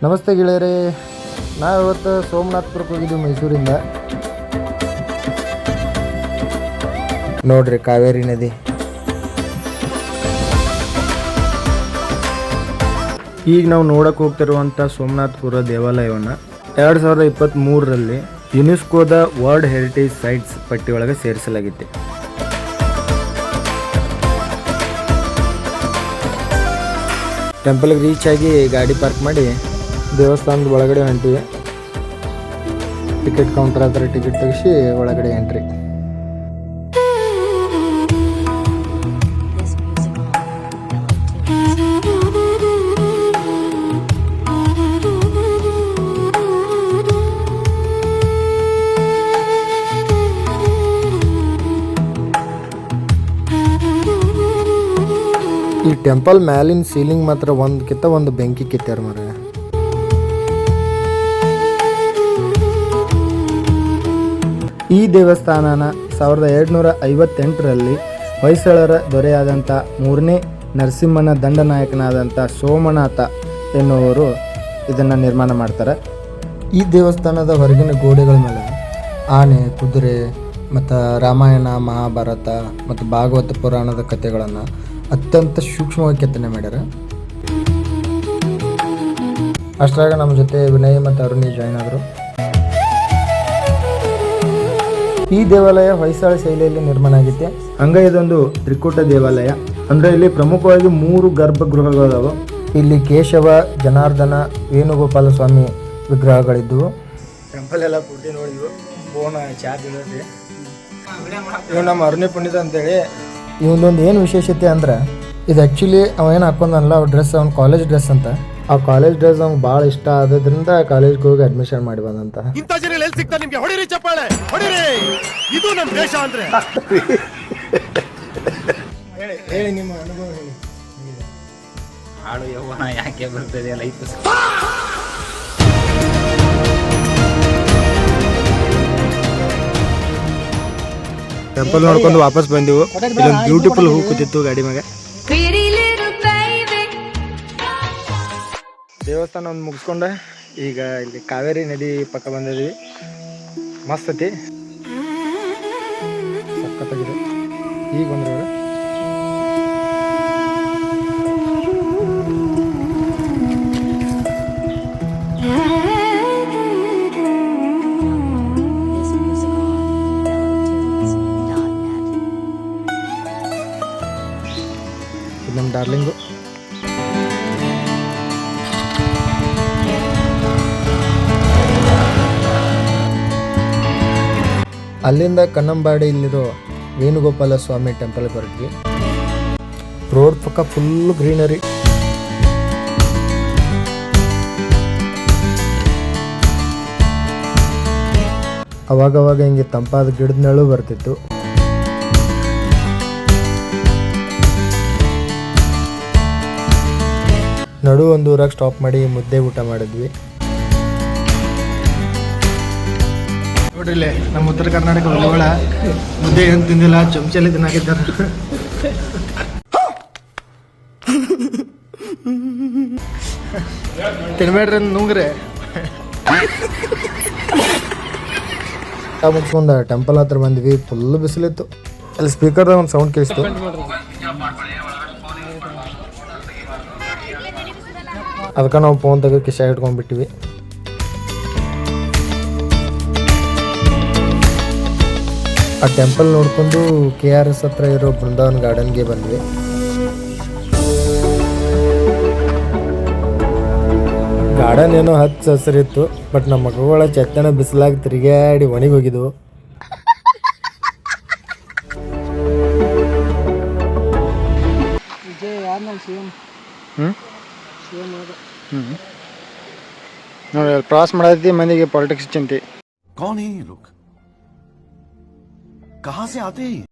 ನಮಸ್ತೆ ಗೆಳೆಯರೇ, ನಾವು ಇವತ್ತು ಸೋಮನಾಥಪುರಕ್ಕೆ ಹೋಗಿದ್ದೀವಿ ಮೈಸೂರಿಂದ. ನೋಡ್ರಿ ಕಾವೇರಿ ನದಿ. ಈಗ ನಾವು ನೋಡಕ್ಕೆ ಹೋಗ್ತಿರುವಂಥ ಸೋಮನಾಥಪುರ ದೇವಾಲಯವನ್ನು 2023ರಲ್ಲಿ ಯುನೆಸ್ಕೋದ ವರ್ಲ್ಡ್ ಹೆರಿಟೇಜ್ ಸೈಟ್ಸ್ ಪಟ್ಟಿಯೊಳಗೆ ಸೇರಿಸಲಾಗಿತ್ತು. ಟೆಂಪಲ್ಗೆ ರೀಚ್ ಆಗಿ ಗಾಡಿ ಪಾರ್ಕ್ ಮಾಡಿ ದೇವಸ್ಥಾನದ ಒಳಗಡೆ ಹೊಂಟಿವಿ. ಟಿಕೆಟ್ ಕೌಂಟರ್ ಹತ್ರ ಟಿಕೆಟ್ ತೆಗಿಸಿ ಒಳಗಡೆ ಎಂಟ್ರಿ. ಈ ಟೆಂಪಲ್ ಮ್ಯಾಲಿನ ಸೀಲಿಂಗ್ ಮಾತ್ರ ಒಂದಕ್ಕಿಂತ ಒಂದು ಬೆಂಕಿ ಕಿತ್ಯಾರ ಮರ. ಈ ದೇವಸ್ಥಾನನ 1758ರಲ್ಲಿ ಹೊಯ್ಸಳರ ದೊರೆಯಾದಂಥ 3ನೇ ನರಸಿಂಹನ ದಂಡನಾಯಕನಾದಂಥ ಸೋಮನಾಥ ಎನ್ನುವರು ಇದನ್ನು ನಿರ್ಮಾಣ ಮಾಡ್ತಾರೆ. ಈ ದೇವಸ್ಥಾನದ ಹೊರಗಿನ ಗೋಡೆಗಳ ಮೇಲೆ ಆನೆ, ಕುದುರೆ ಮತ್ತು ರಾಮಾಯಣ, ಮಹಾಭಾರತ ಮತ್ತು ಭಾಗವತ ಪುರಾಣದ ಕಥೆಗಳನ್ನು ಅತ್ಯಂತ ಸೂಕ್ಷ್ಮವಾಗಿ ಕೆತ್ತನೆ ಮಾಡ್ಯಾರ. ಅಷ್ಟರಾಗ ನಮ್ಮ ಜೊತೆ ವಿನಯ್ ಮತ್ತು ಅರುಣಿ ಜಾಯ್ನ್ ಆದರು. ಈ ದೇವಾಲಯ ಹೊಯ್ಸಳ ಶೈಲಿಯಲ್ಲಿ ನಿರ್ಮಾಣ ಆಗಿತ್ತೆ. ಹಂಗ ಇದೊಂದು ತ್ರಿಕೂಟ ದೇವಾಲಯ. ಅಂದರೆ ಇಲ್ಲಿ ಪ್ರಮುಖವಾಗಿ 3 ಗರ್ಭಗೃಹಗಳದಾವು. ಇಲ್ಲಿ ಕೇಶವ, ಜನಾರ್ದನ, ವೇಣುಗೋಪಾಲ ಸ್ವಾಮಿ ವಿಗ್ರಹಗಳಿದ್ದವು. ಟೆಂಪಲ್ ಎಲ್ಲ ಪೂರ್ತಿ ನೋಡಿದ್ವು. ಫೋನ್ ಚಾರ್ಜ್ ಇರೋದು ಇವು ನಮ್ಮ ಅರುಣಿ ಪುಣ್ಯದ ಅಂತೇಳಿ. ಇವನೊಂದು ಏನು ವಿಶೇಷತೆ ಅಂದ್ರೆ, ಇದು ಆ್ಯಕ್ಚುಲಿ ಅವ ಏನು ಹಾಕೊಂಡಲ್ಲ, ಅವ ಡ್ರೆಸ್ ಅವ್ನ ಕಾಲೇಜ್ ಡ್ರೆಸ್ ಅಂತ. ಆ ಕಾಲೇಜ್ ಡ್ರೆಸ್ ಅವ್ನಿಗೆ ಭಾಳ ಇಷ್ಟ ಆದ್ರಿಂದ ಕಾಲೇಜ್ಗೆ ಹೋಗಿ ಅಡ್ಮಿಷನ್ ಮಾಡಿ ಬಂದಂತ. ಹೇಳಿ ನಿಮ್ಮ ಅನುಭವ ಹೇಳಿ. ಹಾಡು ಯೌವನ ಯಾಕೆ ಬರ್ತದೆ ಲೈಫ್. ಟೆಂಪಲ್ ನೋಡ್ಕೊಂಡು ವಾಪಸ್ ಬಂದೆವು. ಇಲ್ಲೊಂದು ಬ್ಯೂಟಿಫುಲ್ ಹೂ ಕೂತಿತ್ತು ಗಾಡಿ ಮ್ಯಾಗ. ದೇವಸ್ಥಾನ ಒಂದು ಮುಗಿಸ್ಕೊಂಡೆ ಈಗ ಇಲ್ಲಿ ಕಾವೇರಿ ನದಿ ಪಕ್ಕ ಬಂದಿದ್ವಿ. ಮಸ್ತ್ ಐತಿ, ಸಖತ್ತಾಗಿದೆ. ಈಗ ಬಂದ್ರೆ ನಮ್ಮ ಡಾರ್ಲಿಂಗು. ಅಲ್ಲಿಂದ ಕನ್ನಂಬಾಡಿ ಇಲ್ಲಿರೋ ವೇಣುಗೋಪಾಲ ಸ್ವಾಮಿ ಟೆಂಪಲ್ಗೆ ಹೊರಟ್ವಿ. ರೋಡ್ ಪಕ್ಕ ಫುಲ್ ಗ್ರೀನರಿ. ಅವಾಗವಾಗ ಹಿಂಗೆ ತಂಪಾದ ಗಿಡದ ನೆರಳು ಬರ್ತಿತ್ತು. ನಡು ಒಂದು ಊರಾಗ ಸ್ಟಾಪ್ ಮಾಡಿ ಮುದ್ದೆ ಊಟ ಮಾಡಿದ್ವಿ. ನೋಡ್ರಿಲ್ಲೇ ನಮ್ಮ ಉತ್ತರ ಕರ್ನಾಟಕ ಹುಲಿಗಳ ಮುದ್ದೆ ಏನು ತಿಂದಿಲ್ಲ, ಚಮಚಲ್ಲಿ ತಿನ್ನಾಕಿದ್ದಾರೆ. ತಿನ್ಬೇಡ್ರಿ ನುಂಗ್ರೆ. ಮುಗಿಸ್ಕೊಂಡು ಟೆಂಪಲ್ ಹತ್ರ ಬಂದ್ವಿ. ಫುಲ್ ಬಿಸಿಲಿತ್ತು. ಅಲ್ಲಿ ಸ್ಪೀಕರ್ದಾಗ ಒಂದು ಸೌಂಡ್ ಕೇಳಿಸ್ತು. ಅದಕ್ಕೆ ನಾವು ಫೋನ್ ತೆಗೆದು ಕಿಶಾಗ ಇಟ್ಕೊಂಡ್ಬಿಟ್ಟಿವಿ. ಆ ಟೆಂಪಲ್ ನೋಡ್ಕೊಂಡು KRS ಹತ್ರ ಇರೋ ಬೃಂದಾವನ್ ಗಾರ್ಡನ್ಗೆ ಬಂದ್ವಿ. ಗಾರ್ಡನ್ ಏನೋ ಹಚ್ಚ ಹಸಿರಿತ್ತು, ಬಟ್ ನಮ್ಮ ಮಕ್ಕಳ ಚೆತ್ತನ ಬಿಸಿಲಾಗಿ ತಿರುಗಾಡಿ ಒಣಗಿ ಹೋಗಿದ್ವು. ನೋಡಿ ಪ್ರವಾಸ ಮಾಡೈತಿ, ಮಂದಿಗೆ ಪಾಲಿಟಿಕ್ಸ್ ಚಿಂತೆ. कौन है ये लोग? कहां से आते हैं?